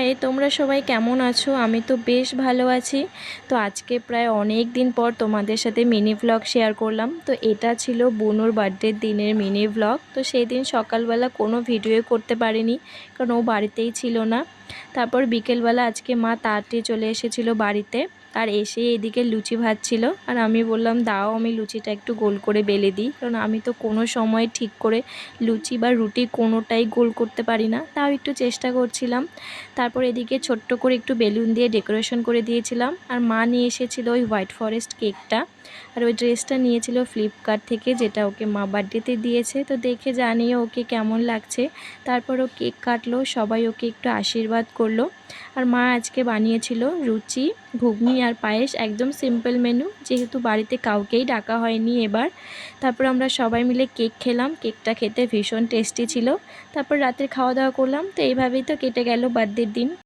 High, তোমরা সবাই কেমন আছো? আমি তো বেশ ভালো আছি। তো আজকে প্রায় অনেক দিন পর তোমাদের সাথে মিনি ভ্লগ শেয়ার করলাম। তো এটা ছিল বুনুর বার্থডের দিনের মিনি ভ্লগ। তো সেই দিন সকালবেলা কোনো ভিডিও করতে পারিনি, কারণ ও বাড়িতেই ছিল না। তারপর বিকেলবেলা আজকে মা তাড়াতাড়ি চলে এসেছিল বাড়িতে, আর এসে এদিকে লুচি ভাজছিল। আর আমি বললাম দাও আমি লুচিটা একটু গোল করে বেলে দিই, কারণ আমি তো কোনো সময় ঠিক করে লুচি বা রুটি কোনোটাই গোল করতে পারি না, তাও একটু চেষ্টা করছিলাম। তারপর এদিকে ছোট্ট করে একটু বেলুন দিয়ে ডেকোরেশন করে দিয়েছিলাম। আর মা নিয়ে এসেছিল ওই হোয়াইট ফরেস্ট কেকটা, আর ওই ড্রেসটা নিয়েছিল ফ্লিপকার্ট থেকে, যেটা ওকে মা বার্থডেতে দিয়েছে। তো দেখে জানিয়ে ওকে কেমন লাগছে। তারপর ও কেক কাটলো, সবাই ওকে একটু আশীর্বাদ করলো। আর মা আজকে বানিয়েছিল লুচি, ঘুগনি আর পায়েস, একদম সিম্পল মেনু, যেহেতু বাড়িতে কাউকেই ডাকা হয়নি এবার। তারপর আমরা সবাই মিলে কেক খেলাম, কেকটা খেতে ভীষণ টেস্টি ছিল। তারপর রাতের খাওয়া দাওয়া করলাম। তো এইভাবেই তো কেটে গেল বার্থডের দিন।